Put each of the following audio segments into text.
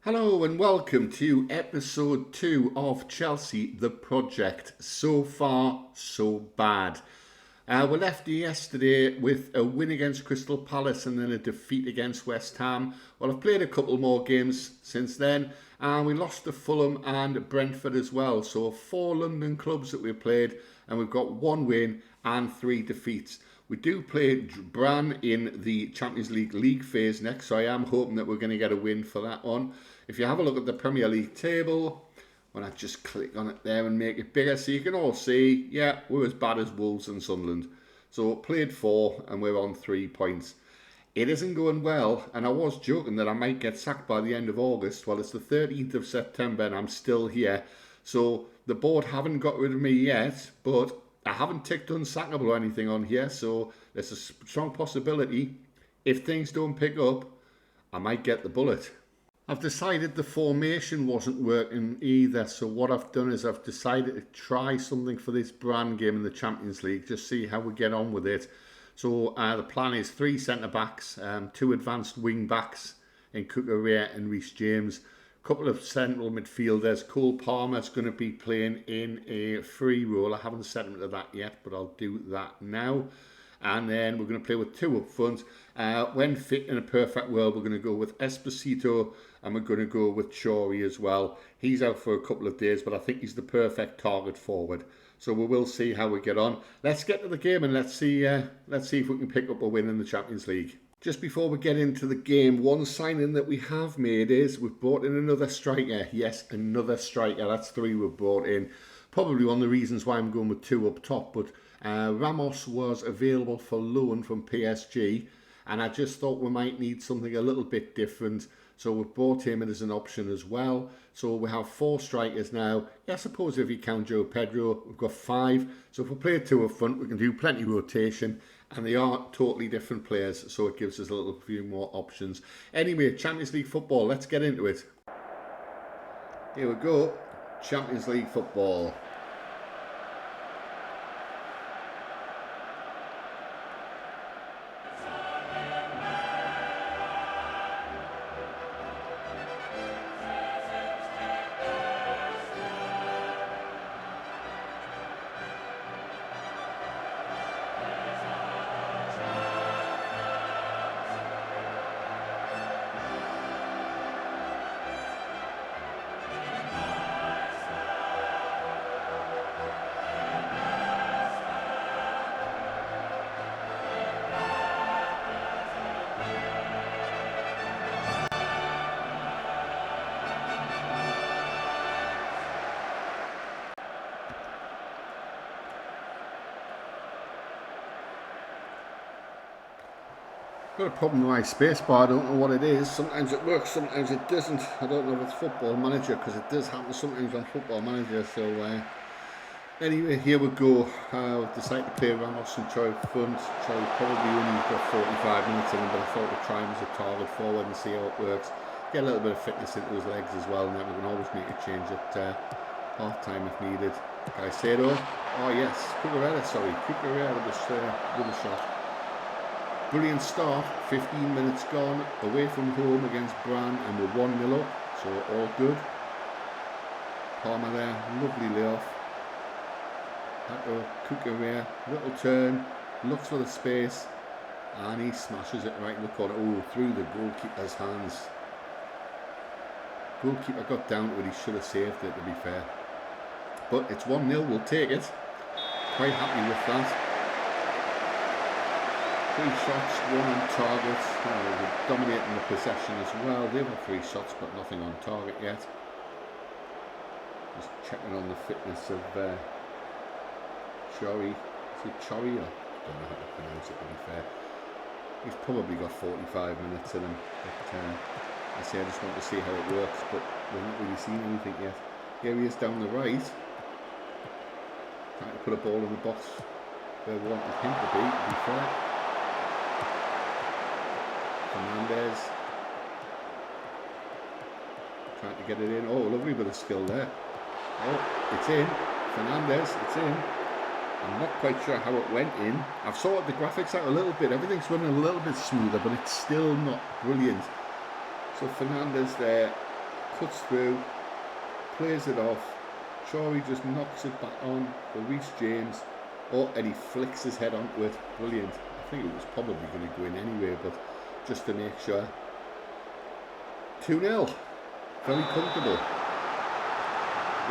Hello and welcome to episode 2 of Chelsea, the project. So far, so bad. We left yesterday with a win against Crystal Palace and then a defeat against West Ham. Well, I've played a couple more games since then, and we lost to Fulham and Brentford as well. So 4 London clubs that we played, and we've got 1 win and 3 defeats. We do play Bran in the Champions League phase next, so I am hoping that we're going to get a win for that one. If you have a look at the Premier League table, when I just click on it there and make it bigger, so you can all see, yeah, we're as bad as Wolves and Sunderland. So played 4 and we're on 3 points. It isn't going well, and I was joking that I might get sacked by the end of August. Well, it's the 13th of September and I'm still here. So the board haven't got rid of me yet, but I haven't ticked unsackable or anything on here, so there's a strong possibility if things don't pick up, I might get the bullet. I've decided the formation wasn't working either, so what I've done is I've decided to try something for this Bran game in the Champions League, just see how we get on with it. So the plan is 3 centre-backs, 2 advanced wing-backs in Cucurella and Reece James, a couple of central midfielders. Cole Palmer's going to be playing in a free role. I haven't set him to that yet, but I'll do that now. And then we're going to play with 2 up front. When fit in a perfect world, we're going to go with Esposito and we're going to go with Chori as well. He's out for a couple of days, but I think he's the perfect target forward. So we will see how we get on. Let's get to the game and let's see if we can pick up a win in the Champions League. Just before we get into the game, one signing that we have made is we've brought in another striker. Yes, another striker. That's 3 we've brought in. Probably one of the reasons why I'm going with 2 up top, but Ramos was available for loan from PSG, and I just thought we might need something a little bit different, so we've brought him in as an option as well. So we have 4 strikers now. I suppose if you count Joe Pedro, we've got 5. So if we play 2 up front, we can do plenty of rotation, and they are totally different players, so it gives us a little few more options. Anyway, Champions League football, let's get into it. Here we go, Champions League football. Got a problem with my spacebar. I don't know what it is. Sometimes it works, sometimes it doesn't. I don't know if it's Football Manager, because it does happen sometimes on Football Manager. So anyway, here we go. I've decided to play Ramos and Choi front. Choi probably only got 45 minutes in him, but I thought we'd try him as a target forward and see how it works. Get a little bit of fitness into his legs as well, and then we can always make a change at half time if needed. Caicedo. Oh yes, Cucurella with a shot. Brilliant start, 15 minutes gone, away from home against Bran, and we're 1-0 up, so all good. Palmer there, lovely layoff. Cucurella, little turn, looks for the space, and he smashes it right in the corner. Oh, through the goalkeeper's hands. Goalkeeper got down to it, he should have saved it, to be fair. But it's 1-0, we'll take it. Quite happy with that. 3 shots, 1 on target. We're dominating the possession as well. They've got 3 shots, but nothing on target yet. Just checking on the fitness of Chori. Is it Chori? I don't know how to pronounce it, to be fair. He's probably got 45 minutes in him. But I say I just want to see how it works, but we've not really seen anything yet. Here he is down the right. Trying to put a ball in the box where we wanted him to be fair. Fernandez trying to get it in. Oh, lovely bit of skill there. Oh, it's in. Fernandez, it's in. I'm not quite sure how it went in. I've sorted the graphics out a little bit. Everything's running a little bit smoother, but it's still not brilliant. So Fernandez there cuts through, plays it off. Chori just knocks it back on for Reece James. Oh, and he flicks his head onto it. Brilliant. I think it was probably going to go in anyway, but just to make sure. 2-0. Very comfortable.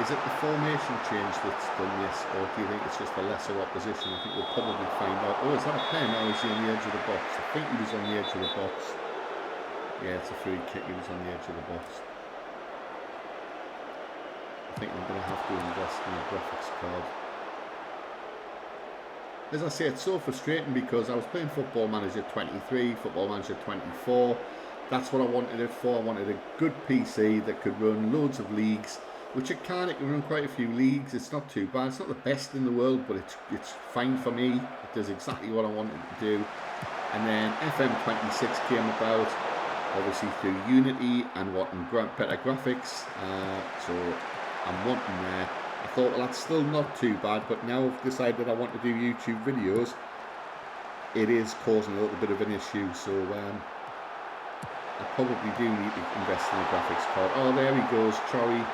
Is it the formation change that's done this, or do you think it's just a lesser opposition? I think we'll probably find out. Oh, is that a pen, or is he on the edge of the box? I think he was on the edge of the box. Yeah, it's a free kick. He was on the edge of the box. I think I'm going to have to invest in a graphics card. As I say, it's so frustrating because I was playing Football Manager 23, Football Manager 24. That's what I wanted it for. I wanted a good PC that could run loads of leagues, which it can. It can run quite a few leagues. It's not too bad. It's not the best in the world, but it's fine for me. It does exactly what I wanted to do. And then FM26 came about, obviously through Unity and wanting better graphics. So I'm wanting there. I thought, well, that's still not too bad, but now I've decided I want to do YouTube videos. It is causing a little bit of an issue, so I probably do need to invest in a graphics card. Oh, there he goes, Chori,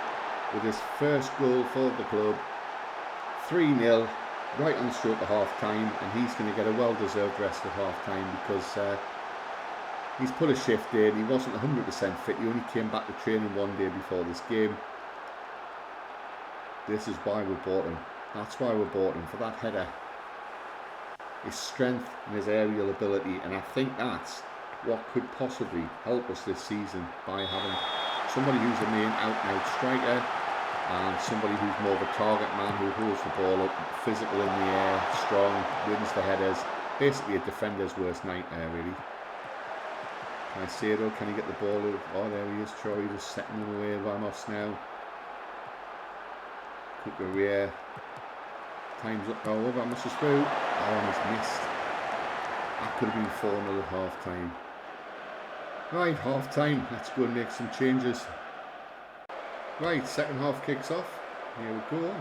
with his first goal for the club. 3-0, right on the stroke of half-time, and he's going to get a well-deserved rest at half-time because he's put a shift in. He wasn't 100% fit. He only came back to training one day before this game. This is why we bought him. That's why we bought him, for that header. His strength and his aerial ability, and I think that's what could possibly help us this season, by having somebody who's a main out-and-out striker and somebody who's more of a target man, who holds the ball up, physical in the air, strong, wins the headers. Basically a defender's worst nightmare, really. Caicedo, can he get the ball out? Oh, there he is, Troy, just setting him away. Ramos now. Cucurella. Time's up. Oh, Ramos is through. Oh, and he's missed. That could have been 4-0 at half time. Right, half time. Let's go and make some changes. Right, second half kicks off. Here we go.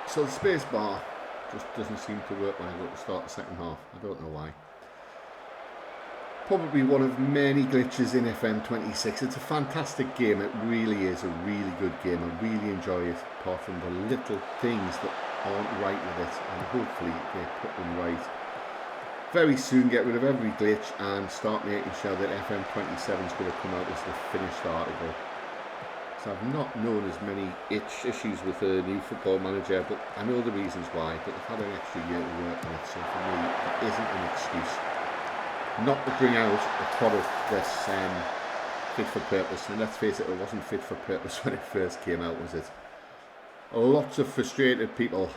So the space bar just doesn't seem to work when I go to start the second half. I don't know why. Probably one of many glitches in FM26. It's a fantastic game. It really is a really good game. I really enjoy it, apart from the little things that aren't right with it, and hopefully they put them right. Very soon get rid of every glitch and start making sure that FM27 is going to come out as the finished article. So I've not known as many issues with the new Football Manager, but I know the reasons why. But I've had an extra year to work on it, so for me that isn't an excuse not to bring out a product that's fit for purpose. And let's face it, it wasn't fit for purpose when it first came out, was it? Lots of frustrated people,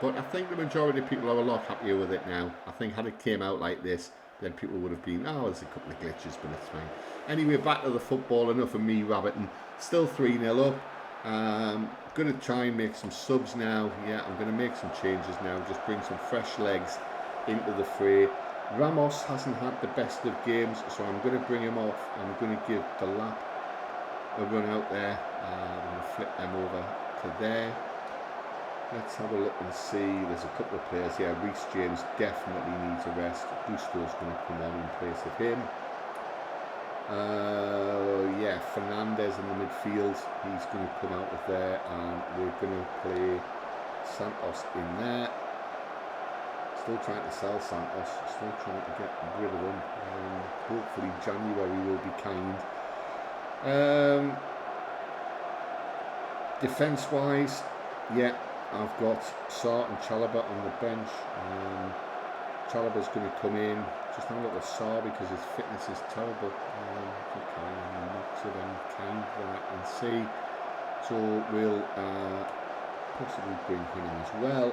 but I think the majority of people are a lot happier with it now. I think had it came out like this, then people would have been, oh, there's a couple of glitches, but it's fine. Anyway, back to the football. Enough of me rabbiting. Still 3-0 up. Going to try and make some subs now. Yeah, I'm going to make some changes now. Just bring some fresh legs into the fray. Ramos hasn't had the best of games, so I'm going to bring him off. I'm going to give the lap a run out there. I'm going to flip them over to there. Let's have a look and see. There's a couple of players here. Reece James definitely needs a rest. Gusto's going to come on in place of him. Yeah, Fernandez in the midfield. He's going to come out of there, and we're going to play Santos in there. Still trying to sell Santos. Still trying to get rid of him. Hopefully January will be kind. Defence-wise, yeah, I've got Sarr and Chalobah on the bench. Chalobah's going to come in. Just have a look at Sarr because his fitness is terrible. Not of any kind that I can see. So we'll possibly bring him in as well.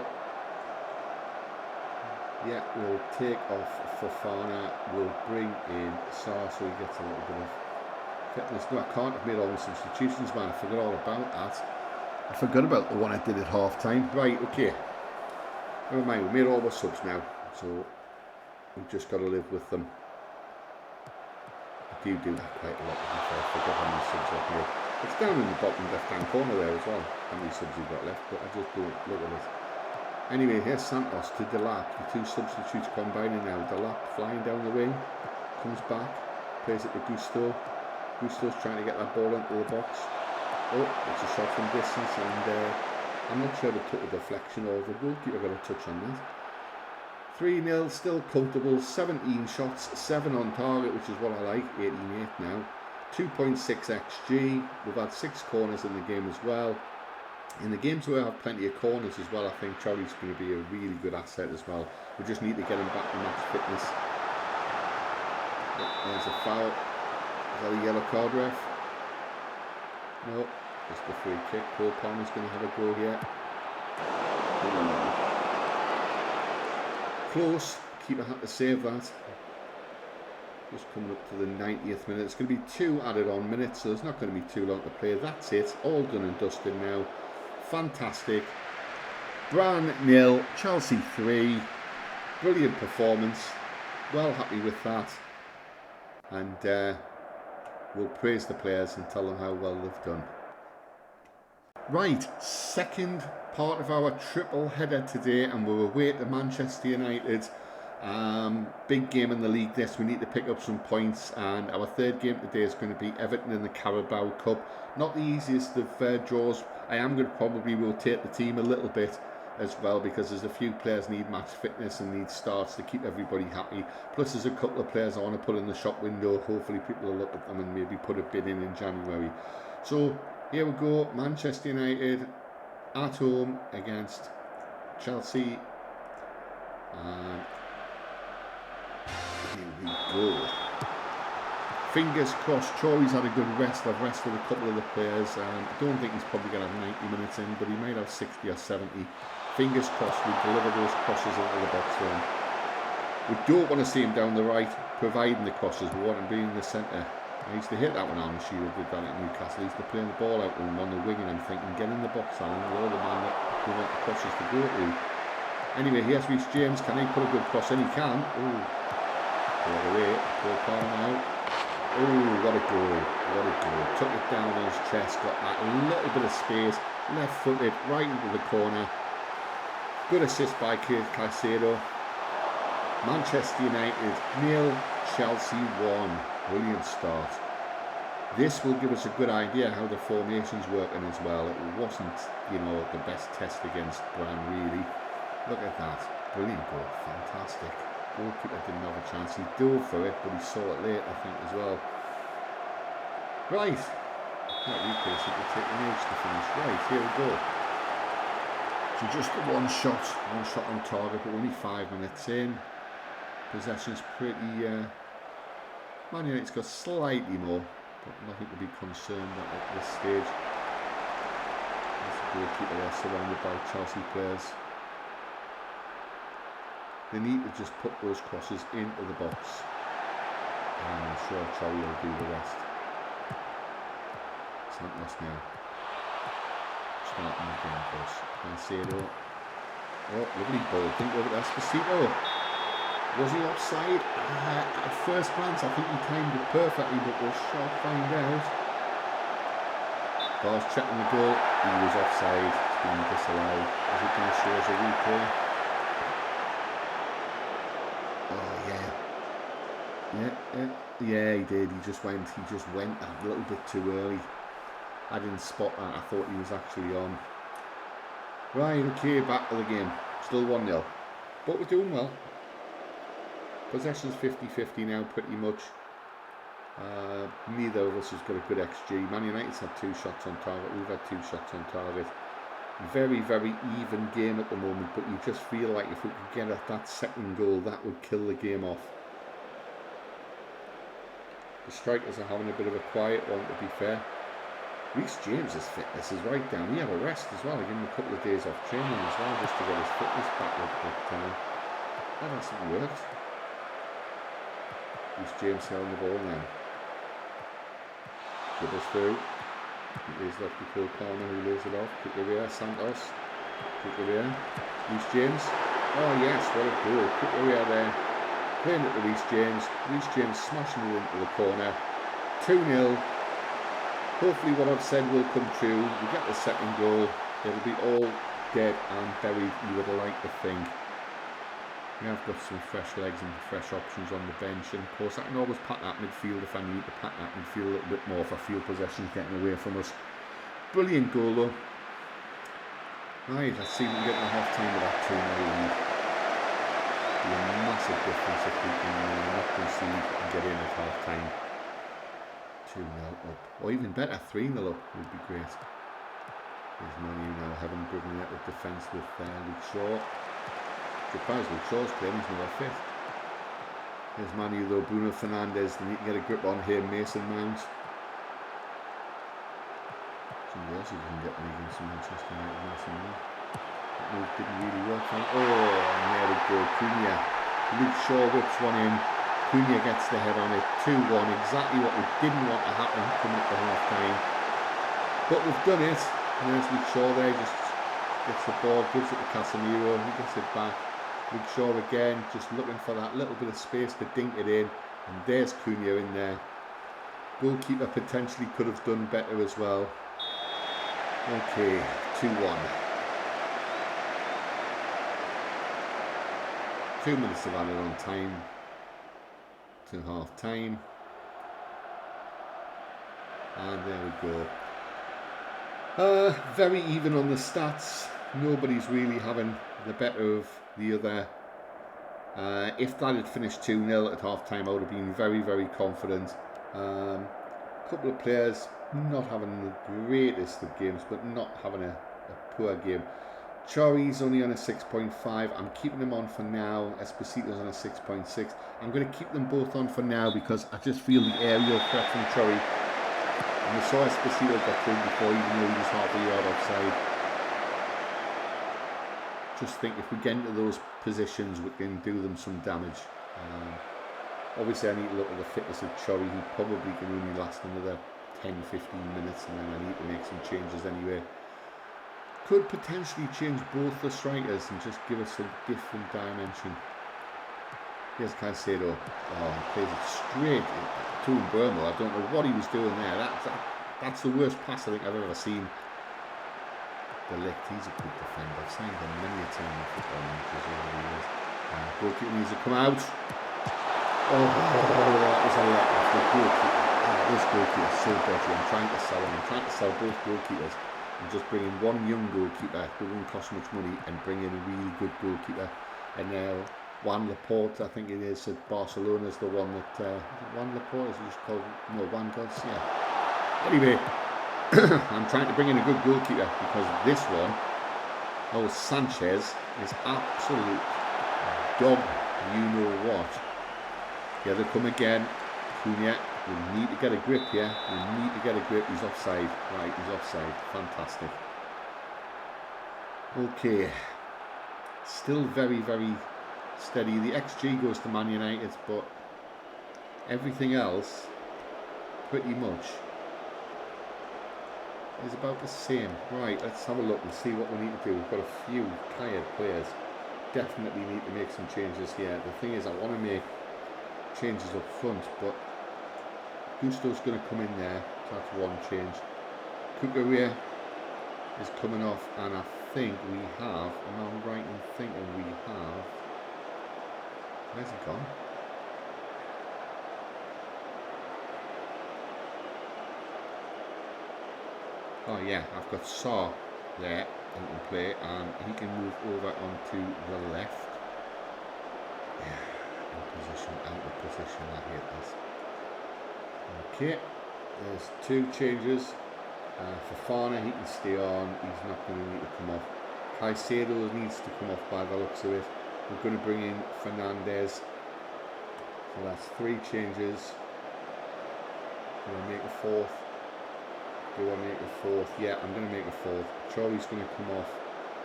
Yeah, we'll take off Fofana. We'll bring in Sarr so he gets a little bit of fitness. No, I can't have made all the substitutions, man. I forgot all about that. I forgot about the one I did at half time. Right, okay. Never mind, we made all the subs now, so we've just got to live with them. I do that quite a lot. I forgot how many subs I've made. It's down in the bottom left hand corner there as well, how many subs you've got left, but I just don't look at it. Anyway, here's Santos to Delap. The two substitutes combining now. Delap flying down the wing, comes back. Plays it to Gusto. Gusto's trying to get that ball into the box. Oh, it's a shot from distance, and I'm not sure if it took a deflection or the goalkeeper got a touch on that. 3-0, still comfortable. 17 shots, 7 on target, which is what I like. 18-8 now. 2.6 XG. We've had 6 corners in the game as well. In the games where I have plenty of corners as well, I think Charlie's going to be a really good asset as well. We just need to get him back to match fitness. Oh, there's a foul. Is that a yellow card, ref? No, just a free kick. Paul Palmer's going to have a go here. Close. Keeper had to save that. Just coming up to the 90th minute. It's going to be 2 added on minutes, so there's not going to be too long to play. That's it. All done and dusted now. Fantastic. Bran 0, Chelsea 3. Brilliant performance. Well happy with that. And we'll praise the players and tell them how well they've done. Right, second part of our triple header today, and we're away to Manchester United. Big game in the league this. We need to pick up some points, and our third game today is going to be Everton in the Carabao Cup. Not the easiest of draws. I am going to probably rotate the team a little bit as well, because there's a few players need match fitness and need starts to keep everybody happy. Plus there's a couple of players I want to put in the shop window. Hopefully people will look at them and maybe put a bid in January. So here we go, Manchester United at home against Chelsea. And here we go. Fingers crossed. Chori's had a good rest. I've rested a couple of the players. I don't think he's probably going to have 90 minutes in, but he might have 60 or 70. Fingers crossed we deliver those crosses into the box for him. We don't want to see him down the right, providing the crosses. We want him being in the centre. I used to hit that one on the Shearer did that at Newcastle. He used to play the ball out with him on the wing, and I'm thinking, get in the box, Alan. You're the man that we want the crosses to go to. Anyway, here's Reece James. Can he put a good cross in? He can. Oh, all the way. Paul Palmer now. Oh, what a goal. What a goal. Took it down on his chest, got that little bit of space, left footed, right into the corner. Good assist by Caicedo. Manchester United 0, Chelsea 1. Brilliant start. This will give us a good idea how the formation's working as well. It wasn't, the best test against Bran, really. Look at that. Brilliant goal. Fantastic. Goalkeeper didn't have a chance. He dove for it, but he saw it late, I think, as well. Right. That replace it will take an age to finish. Right, here we go. So just one shot on target, but only 5 minutes in. Possession's pretty... Man United's got slightly more, but nothing to be concerned at this stage. There's the goalkeeper there surrounded by Chelsea players. They need to just put those crosses into the box. And I'm sure Charlie will do the rest. It's not lost now. Starting the game for us. Caicedo. Oh, lovely ball. Think over to Esposito. Was he offside? At first glance, I think he timed it perfectly, but we'll shall find out. Bar's checking the goal. He was offside. It's been disallowed. Is it going to show us a replay? Yeah, he did. He just went a little bit too early. I didn't spot that. I thought he was actually on. Right, okay, back to the game. Still 1-0. But we're doing well. Possession's 50-50 now, pretty much. Neither of us has got a good XG. Man United's had 2 shots on target. We've had 2 shots on target. Very, very even game at the moment, but you just feel like if we could get at that second goal, that would kill the game off. The strikers are having a bit of a quiet one, to be fair. Reece James's fitness is right down. He had a rest as well. I gave him a couple of days off training as well, just to get his fitness back up. But that hasn't worked. Reece James held the ball now. Dribbles through. It is left to Paul Palmer, who lays it off. Cucurella, Santos. Cucurella. Reece James. Oh yes, what a goal. Cucurella there. Playing it to Reece James. Reece James smashing it into the corner. 2-0. Hopefully what I've said will come true. We get the second goal. It'll be all dead and buried, you would like to think. We have got some fresh legs and fresh options on the bench, and of course I can always pack that midfield if I need to pack that midfield a little bit more if I feel possession's getting away from us. Brilliant goal though. Right, let's see if we can get to half time with that 2-0 lead. Be a massive difference if we can not concede and get in at half time. 2-0 up, or even better, 3-0 up would be great. There's Manu now having driven out of defence with Luke Shaw. Surprised Luke Shaw's playing, he's not fit. There's Manu though, Bruno Fernandes, they need to get a grip on here, Mason Mount. Somebody else who can get one against Manchester United, Mason Mount. That move didn't really work out. Oh, and there we go, Cunha. Luke Shaw whips one in. Cunha gets the head on it, 2-1, exactly what we didn't want to happen coming up to half time. But we've done it. And there's Luke Shaw there, just gets the ball, gives it to Casemiro, he gets it back. Luke Shaw again, just looking for that little bit of space to dink it in. And there's Cunha in there. Goalkeeper potentially could have done better as well. Okay, 2-1. 2 minutes of added on time to half time. And there we go. Very even on the stats. Nobody's really having the better of the other. If that had finished 2-0 at half time, I would have been very, very confident. A couple of players not having the greatest of games, but not having a poor game. Chori's only on a 6.5. I'm keeping him on for now. Esposito's on a 6.6. I'm going to keep them both on for now because I just feel the aerial threat from Chori. And we saw Esposito got through before, even though he was half a yard offside. Just think if we get into those positions, we can do them some damage. Obviously, I need to look at the fitness of Chori. He probably can only last another 10-15 minutes, and then I need to make some changes anyway. Could potentially change both the strikers and just give us a different dimension. Here's Caicedo. Oh, he plays it straight to Mbeumo. I don't know what he was doing there. That's the worst pass I think I've ever seen. De Ligt, he's a good defender. I've seen him many a time in football managers over the years. Goalkeeper needs to come out. Oh, that was a let off the goalkeeper. This goalkeeper is so dodgy. I'm trying to sell him. I'm trying to sell both goalkeepers. And just bring in one young goalkeeper who won't cost much money and bring in a really good goalkeeper. And now Juan Laporte, I think it is, at Barcelona is the one that Juan Laporte is just called, no, Juan Gods, yeah. Anyway, I'm trying to bring in a good goalkeeper because this one, old Sanchez, is absolute dog, you know what. Here they come again. Cunha, we need to get a grip here. We need to get a grip. He's offside. Right, he's offside. Fantastic. Okay. Still very, very steady. The XG goes to Man United, but everything else, pretty much, is about the same. Right, let's have a look and see what we need to do. We've got a few tired players. Definitely need to make some changes here. The thing is, I want to make changes up front, but Gusto's going to come in there. That's one change. Kukurea is coming off, and I think we have, am I right in thinking we have, where's he gone? Oh yeah, I've got Saw there who can play, and he can move over onto the left. Yeah, in position, out of position, I hate this. Okay, there's two changes. Fofana, he can stay on, he's not going to need to come off. Caicedo needs to come off by the looks of it. We're going to bring in Fernandes. So that's three changes. Do I make a fourth? Do I make a fourth? Yeah, I'm going to make a fourth. Charlie's going to come off,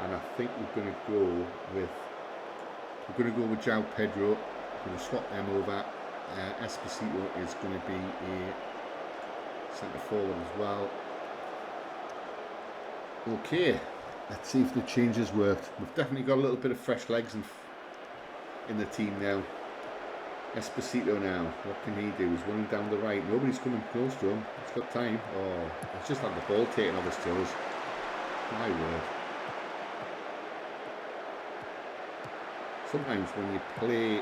and I think we're going to go with João Pedro. We're going to swap them over. Esposito is going to be a centre forward as well. Okay, let's see if the changes worked. We've definitely got a little bit of fresh legs in the team now. Esposito now, what can he do? He's running down the right. Nobody's coming close to him. He's got time. Oh, he's just had the ball taken off his toes. My word. sometimes when you play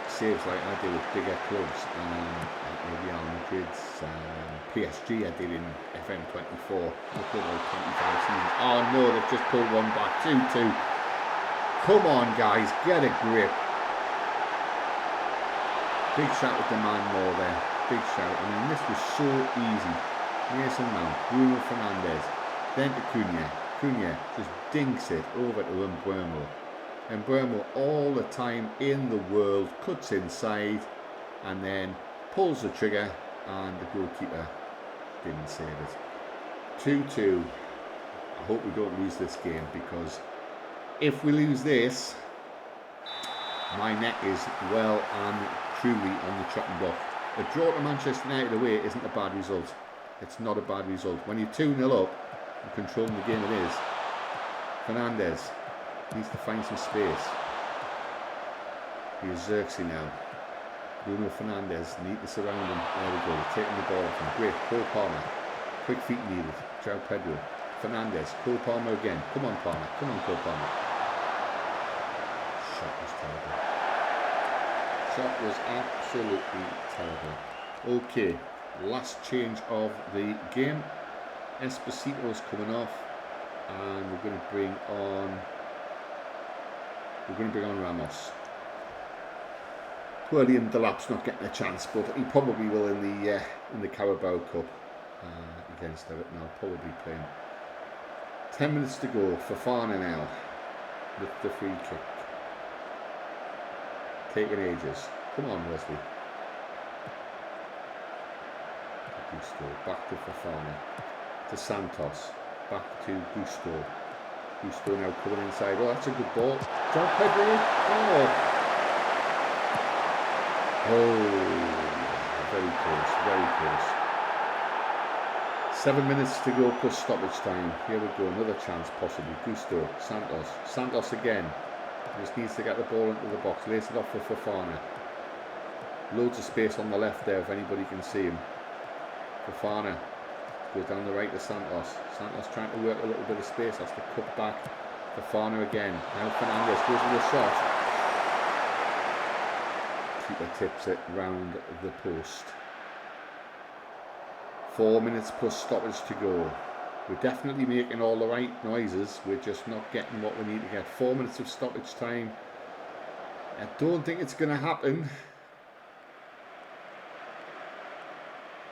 saves like I do with bigger clubs, like maybe Real Madrid's PSG I did in FM24, look at about 25 seasons. Oh no, they've just pulled one back, 2-2. Come on guys, get a grip. Big shout at the man more there, big shout. I mean, this was so easy. Mason Mount, Bruno Fernandes, then to Cunha. Cunha just dinks it over to Mbeumo. Mbeumo all the time in the world, cuts inside and then pulls the trigger, and the goalkeeper didn't save it. 2-2. I hope we don't lose this game, because if we lose this, my neck is well and truly on the chopping block. A draw to Manchester United away isn't a bad result. It's not a bad result. When you're 2-0 up and controlling the game it is. Fernandes needs to find some space. Here's Xerxes now. Bruno Fernandes need to surround him. There we go. Taking the ball from great. Cole Palmer. Quick feet needed. João Pedro. Fernandes. Cole Palmer again. Come on Palmer. Come on Cole Palmer. Shot was terrible. Shot was absolutely terrible. Okay. Last change of the game. Esposito's coming off. And we're going to bring on Ramos. Poor Liam Delap's not getting a chance, but he probably will in the Carabao Cup against Everton. I'll probably play him. 10 minutes to go. Fofana now with the free kick. Taking ages. Come on, Wesley. Gusto. Back to Fofana. To Santos. Back to Gusto. Gusto now coming inside. Oh, that's a good ball. João Pedro. Oh. Oh, very close, very close. 7 minutes to go plus stoppage time. Here we go, another chance possibly. Gusto, Santos. Santos again. Just needs to get the ball into the box. Lays it off for Fofana. Loads of space on the left there if anybody can see him. Fofana. Goes down the right to Santos. Santos trying to work a little bit of space. Has to cut back. Fofana again. Now Fernandes goes with a shot. Keeper tips it round the post. 4 minutes plus stoppage to go. We're definitely making all the right noises. We're just not getting what we need to get. 4 minutes of stoppage time. I don't think it's going to happen.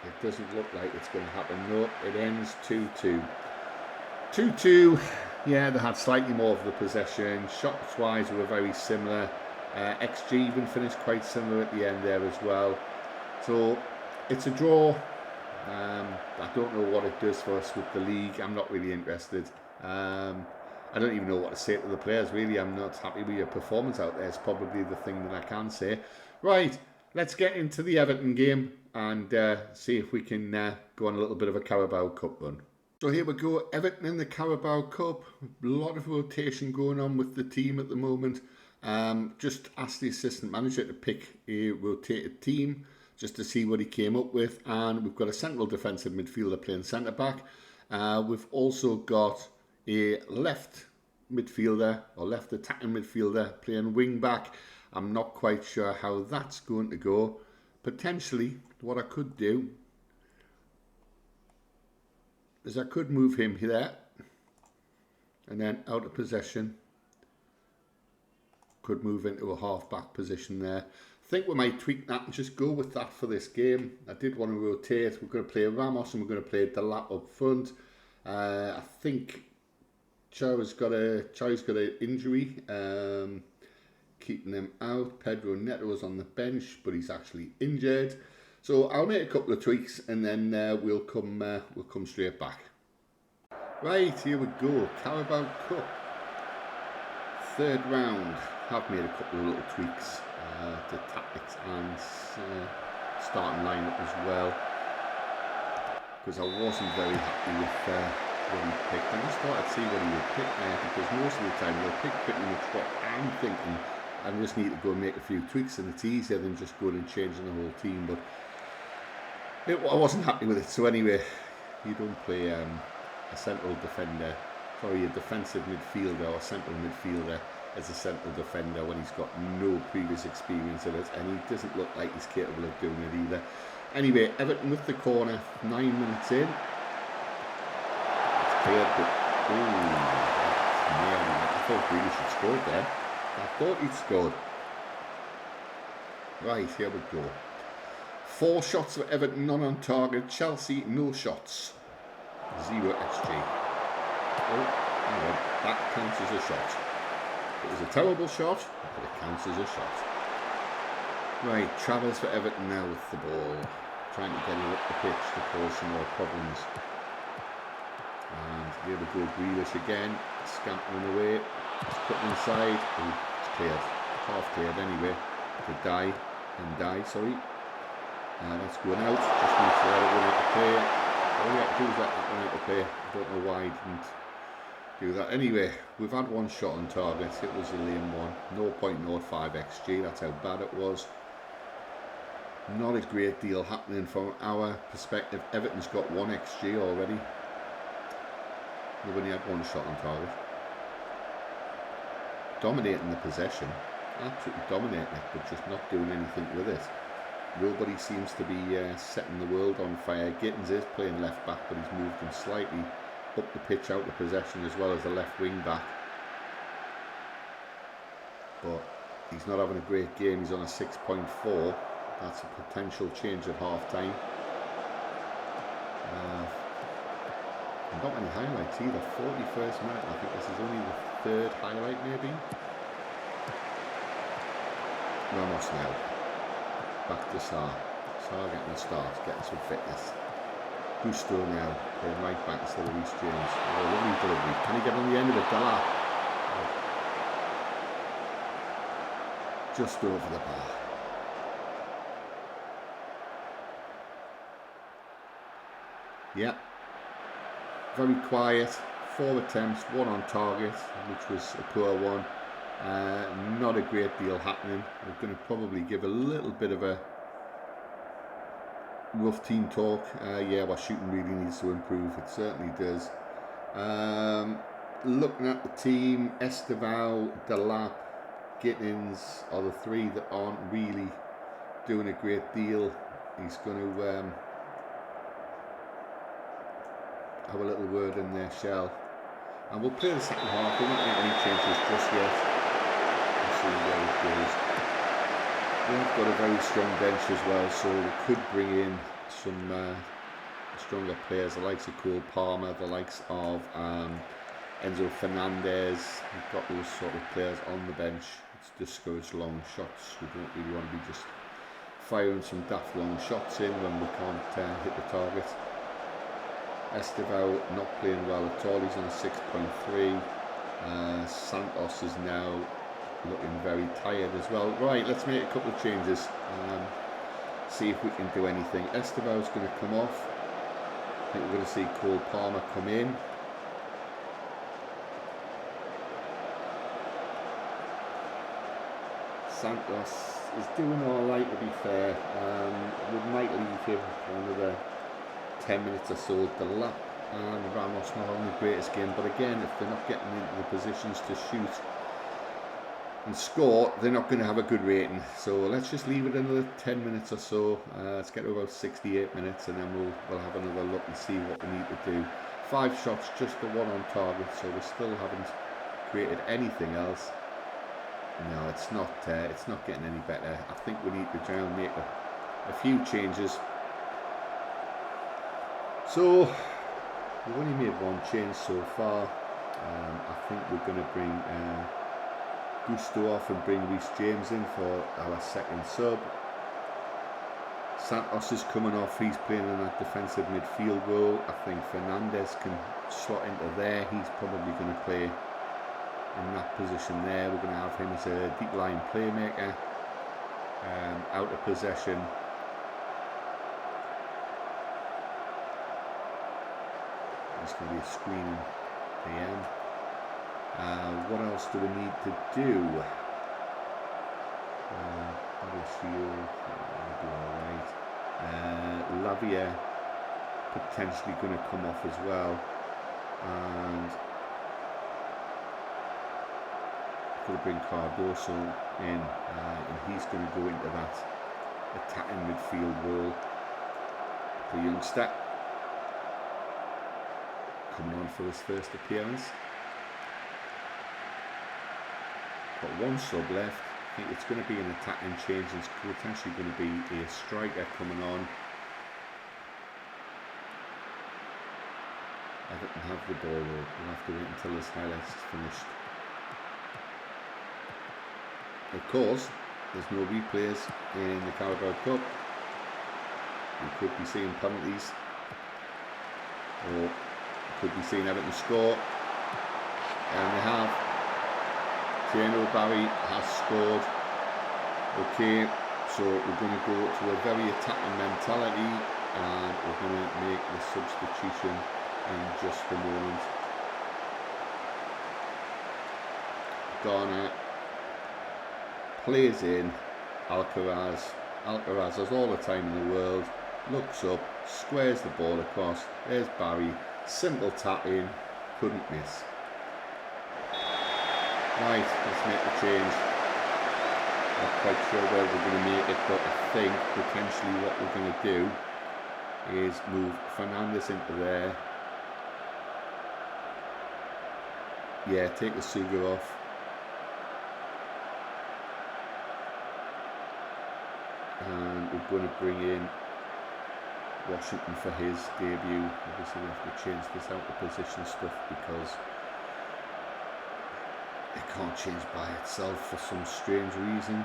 It doesn't look like it's going to happen. No, it ends 2-2. 2-2. Yeah, they had slightly more of the possession. Shots-wise, we were very similar. XG even finished quite similar at the end there as well. So, it's a draw. I don't know what it does for us with the league. I'm not really interested. I don't even know what to say to the players, really. I'm not happy with your performance out there. It's probably the thing that I can say. Right, let's get into the Everton game and see if we can go on a little bit of a Carabao Cup run. So here we go, Everton in the Carabao Cup. A lot of rotation going on with the team at the moment. Just asked the assistant manager to pick a rotated team just to see what he came up with, and we've got a central defensive midfielder playing centre back. We've also got a left midfielder or left attacking midfielder playing wing back. I'm not quite sure how that's going to go. Potentially what I could do is I could move him there and then out of possession could move into a half-back position there. I think we might tweak that and just go with that for this game. I did want to rotate. We're going to play Ramos and we're going to play Delap up front. I think Cho's got an injury, keeping him out. Pedro Neto's on the bench, but he's actually injured. So I'll make a couple of tweaks and then we'll come straight back. Right, here we go. Carabao Cup, third round. I've made a couple of little tweaks to tactics and starting lineup as well, because I wasn't very happy with what he picked. I just thought I'd see what he would pick there, because most of the time he'll pick pretty much what I'm thinking. I just need to go and make a few tweaks, and it's easier than just going and changing the whole team. But I wasn't happy with it. So anyway, you don't play a central defender, sorry, a defensive midfielder or central midfielder. as a central defender when he's got no previous experience of it, and he doesn't look like he's capable of doing it either. Anyway, Everton with the corner, 9 minutes in. It's cleared, but I thought Grealish had scored there. I thought he'd scored. Right, here we go. 4 shots for Everton, none on target. Chelsea, no shots. 0 XG. Oh, hang on. That counts as a shot. It was a terrible shot, but it counts as a shot. Right, Travers for Everton now with the ball. Trying to get it up the pitch to cause some more problems. And here we go, Grealish again. Scampering away. It's put inside. Oh, it's cleared. Half cleared anyway. To die. Sorry. That's going out. Just needs to let it run out to play. All you have to do is let that run out to play. I don't know why he didn't do that. Anyway, we've had 1 shot on target. It was a lame one. 0.05 XG. That's how bad it was. Not a great deal happening from our perspective. Everton's got 1 XG already. They've only had 1 shot on target. Dominating the possession. Absolutely dominating it, but just not doing anything with it. Nobody seems to be setting the world on fire. Gittins is playing left back, but he's moved him slightly up the pitch out of possession as well as the left wing back. But he's not having a great game. He's on a 6.4. That's a potential change at half time. Not many highlights either. 41st minute. I think this is only the 3rd highlight maybe. Ramos now. Back to Sarr. Sarr getting a start, getting some fitness. Gusto now, playing right back instead of Reece James. Oh, lovely delivery. Can he get on the end of it? Dala. Oh. Just over the bar. Yeah. Very quiet. 4 attempts, 1 on target, which was a poor one. Not a great deal happening. We're going to probably give a little bit of a rough team talk. Yeah, our shooting really needs to improve. It certainly does. Looking at the team, Estevao, Delap, Gittins are the 3 that aren't really doing a great deal. He's going to have a little word in there, Shell. And we'll play the second half. We won't make any changes just yet. We'll see where it goes. We've got a very strong bench as well, so we could bring in some stronger players, the likes of Cole Palmer, the likes of Enzo Fernandez. We've got those sort of players on the bench. It's discouraged long shots. We don't really want to be just firing some daft long shots in when we can't hit the target. Estevao not playing well at all. He's on a 6.3. Santos is now looking very tired as well. Right, let's make a couple of changes. See if we can do anything. Estevao's going to come off. I think we're going to see Cole Palmer come in. Santos is doing alright, to be fair. We might leave him for another 10 minutes or so. Delap and Ramos not having the greatest game, but again, if they're not getting into the positions to shoot and score, they're not going to have a good rating. So let's just leave it another 10 minutes or so. Let's get to about 68 minutes and then we'll have another look and see what we need to do. 5 shots, just the 1 on target, so we still haven't created anything else. No, it's not getting any better. I think we need to try and make a few changes. So we've only made 1 change so far. I think we're going to bring Gusto off and bring Reece James in for our second sub. Santos is coming off. He's playing in that defensive midfield role. I think Fernandez can slot into there. He's probably going to play in that position there. We're going to have him as a deep line playmaker. Out of possession. It's going to be a screening PM. What else do we need to do? Shield, will be alright. Lavia potentially going to come off as well. And Could bring Cardoso in, and he's going to go into that attacking midfield role. The youngster coming on for his first appearance. Got one sub left. I think it's going to be an attacking change. It's potentially going to be a striker coming on. Everton have the ball though. We'll have to wait until this highlights is finished. Of course, there's no replays in the Carabao Cup. We could be seeing penalties, or could be seeing Everton score, and they have. Tieno Barry has scored. Okay, so we're going to go to a very attacking mentality, and we're going to make the substitution in just a moment. Garner plays in. Alcaraz has all the time in the world, looks up, squares the ball across. There's Barry, simple tap in, couldn't miss. Right, let's make the change. Not quite sure where we're going to make it, but I think potentially what we're going to do is move Fernandes into there. Yeah, take the Sugar off. And we're going to bring in Washington for his debut. Obviously we have to change this out of position stuff because it can't change by itself for some strange reason.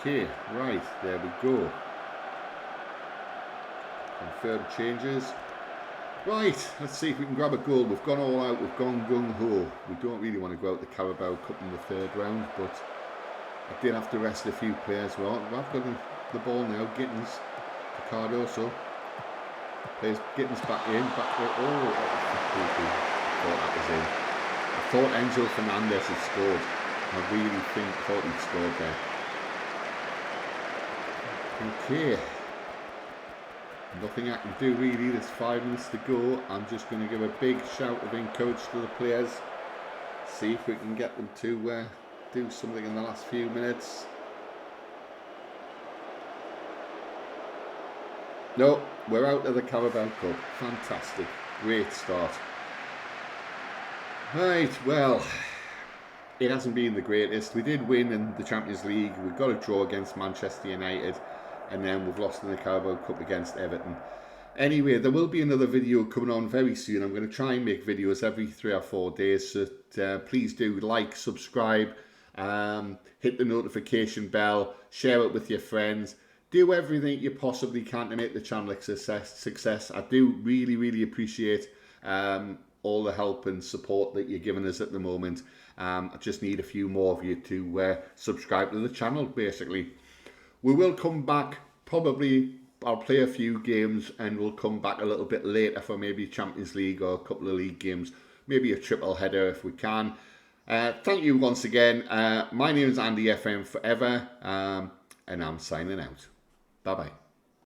Okay, right, there we go. Confirm changes. Right, let's see if we can grab a goal. We've gone all out, we've gone gung-ho. We don't really want to go out the Carabao Cup in the third round, but I did have to rest a few players. Well, I've got the ball now. Gittins to Cardoso. Plays Gittins back in. Oh, I thought that was in. I thought Enzo Fernandez had scored. I really thought he'd scored there. Okay. Nothing I can do really. There's 5 minutes to go. I'm just going to give a big shout of encouragement to the players. See if we can get them to do something in the last few minutes. No, we're out of the Carabao Cup. Fantastic. Great start. Right, well, it hasn't been the greatest. We did win in the Champions League. We got a draw against Manchester United. And then we've lost in the Carabao Cup against Everton. Anyway, there will be another video coming on very soon. I'm going to try and make videos every 3 or 4 days. So please do like, subscribe, hit the notification bell, share it with your friends. Do everything you possibly can to make the channel a success. I do really, really appreciate all the help and support that you're giving us at the moment. I just need a few more of you to subscribe to the channel, basically. We will come back, probably I'll play a few games and we'll come back a little bit later for maybe Champions League or a couple of league games, maybe a triple header if we can. Thank you once again. My name is Andy FM Forever and I'm signing out. Bye bye.